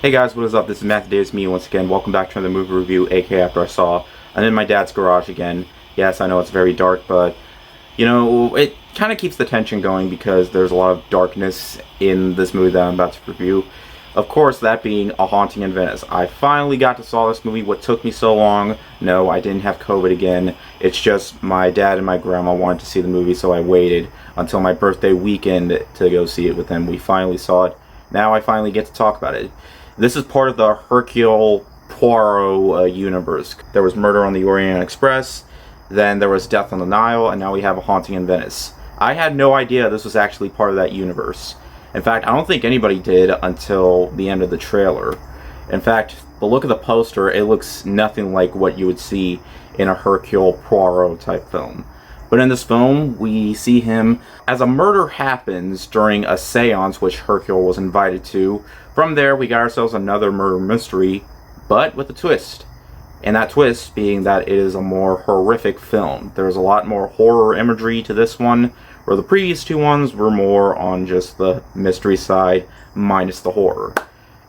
Hey guys, what is up? This is Matthew Davis, me once again. Welcome back to another movie review, aka After I Saw. I'm in my dad's garage again. Yes, I know it's very dark, but, you know, it kind of keeps the tension going because there's a lot of darkness in this movie that I'm about to review. Of course, that being A Haunting in Venice. I finally got to saw this movie. What took me so long? No, I didn't have COVID again. It's just my dad and my grandma wanted to see the movie, so I waited until my birthday weekend to go see it with them. We finally saw it. Now I finally get to talk about it. This is part of the Hercule Poirot universe. There was Murder on the Orient Express, then there was Death on the Nile, and now we have A Haunting in Venice. I had no idea this was actually part of that universe. In fact, I don't think anybody did until the end of the trailer. In fact, the look of the poster, it looks nothing like what you would see in a Hercule Poirot type film. But in this film, we see him as a murder happens during a seance which Hercule was invited to. From there, we got ourselves another murder mystery, but with a twist. And that twist being that it is a more horrific film. There's a lot more horror imagery to this one, where the previous two ones were more on just the mystery side, minus the horror.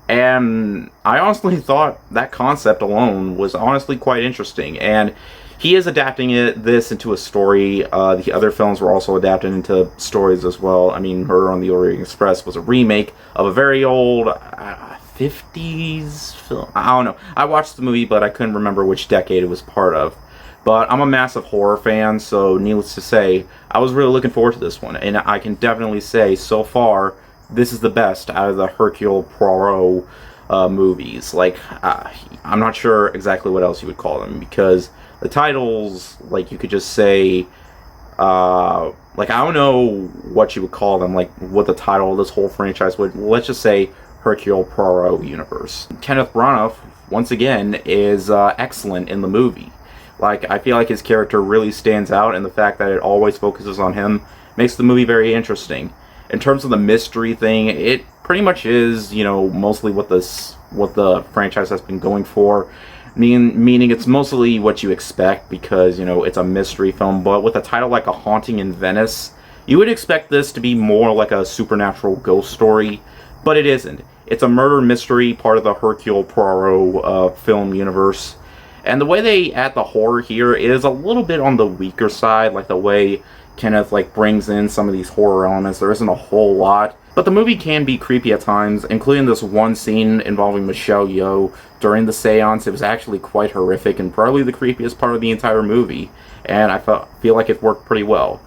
And I honestly thought that concept alone was honestly quite interesting. And he is adapting this into a story. The other films were also adapted into stories as well. I mean, Murder on the Orient Express was a remake of a very old 50s film. I don't know. I watched the movie, but I couldn't remember which decade it was part of. But I'm a massive horror fan, so needless to say, I was really looking forward to this one. And I can definitely say, so far, this is the best out of the Hercule Poirot movies. Like, I'm not sure exactly what else you would call them, because the titles, like, you could just say, like, I don't know what you would call them, like, what the title of this whole franchise would, let's just say Hercule Poirot universe. Kenneth Branagh, once again, is excellent in the movie. Like, I feel like his character really stands out, and the fact that it always focuses on him makes the movie very interesting. In terms of the mystery thing, it pretty much is, you know, mostly what the franchise has been going for. Meaning it's mostly what you expect because, you know, it's a mystery film, but with a title like A Haunting in Venice, you would expect this to be more like a supernatural ghost story, but it isn't. It's a murder mystery, part of the Hercule Poirot film universe. And the way they add the horror here is a little bit on the weaker side, like the way Kenneth brings in some of these horror elements. There isn't a whole lot. But the movie can be creepy at times, including this one scene involving Michelle Yeoh during the seance. It was actually quite horrific and probably the creepiest part of the entire movie. And I feel like it worked pretty well.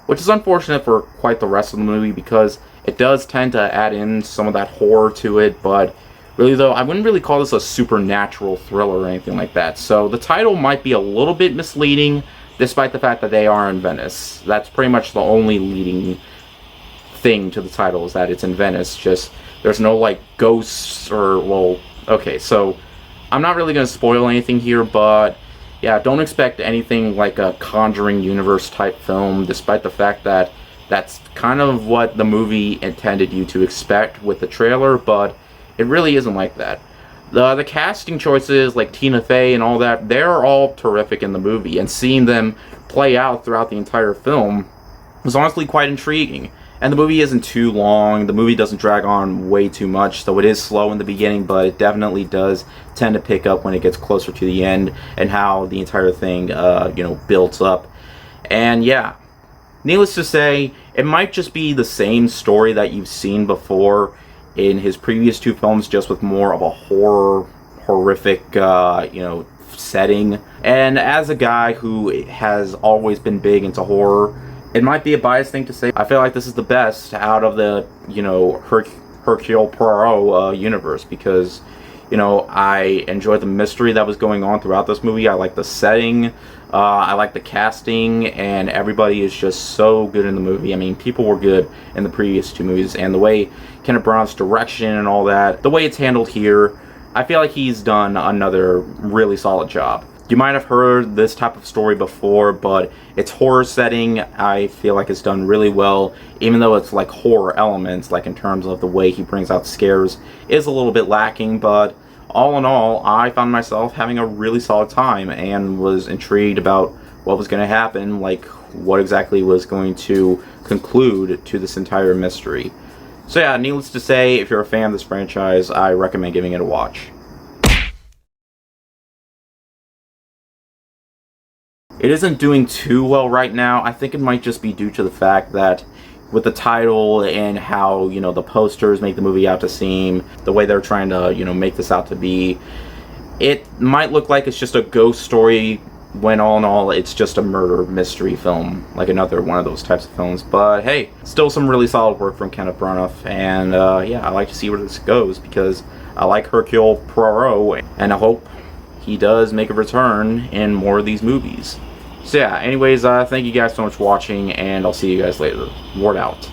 Which is unfortunate for quite the rest of the movie because it does tend to add in some of that horror to it. But really though, I wouldn't really call this a supernatural thriller or anything like that. So the title might be a little bit misleading, despite the fact that they are in Venice. That's pretty much the only leading thing to the title, is that it's in Venice. Just, there's no, like, ghosts or, well, okay, so I'm not really going to spoil anything here, but yeah, don't expect anything like a Conjuring universe type film, despite the fact that that's kind of what the movie intended you to expect with the trailer, but it really isn't like that. The casting choices, like Tina Fey and all that, they're all terrific in the movie, and seeing them play out throughout the entire film was honestly quite intriguing. And the movie isn't too long, the movie doesn't drag on way too much, so it is slow in the beginning, but it definitely does tend to pick up when it gets closer to the end, and how the entire thing, you know, builds up. And yeah, needless to say, it might just be the same story that you've seen before in his previous two films, just with more of a horrific, you know, setting. And as a guy who has always been big into horror, it might be a biased thing to say, I feel like this is the best out of the, you know, Hercule Poirot universe, because, you know, I enjoyed the mystery that was going on throughout this movie. I like the setting, I like the casting, and everybody is just so good in the movie. I mean, people were good in the previous two movies, and the way Kenneth Branagh's direction and all that, the way it's handled here, I feel like he's done another really solid job. You might have heard this type of story before, but its horror setting, I feel like it's done really well, even though it's like horror elements, like in terms of the way he brings out scares, is a little bit lacking, but all in all, I found myself having a really solid time and was intrigued about what was going to happen, like what exactly was going to conclude to this entire mystery. So yeah, needless to say, if you're a fan of this franchise, I recommend giving it a watch. It isn't doing too well right now. I think it might just be due to the fact that with the title and how, the posters make the movie out to seem, the way they're trying to, make this out to be, it might look like it's just a ghost story when all in all it's just a murder mystery film, like another one of those types of films. But hey, still some really solid work from Kenneth Branagh, and yeah, I like to see where this goes because I like Hercule Poirot, and I hope he does make a return in more of these movies. So yeah, anyways, thank you guys so much for watching, and I'll see you guys later. Ward out.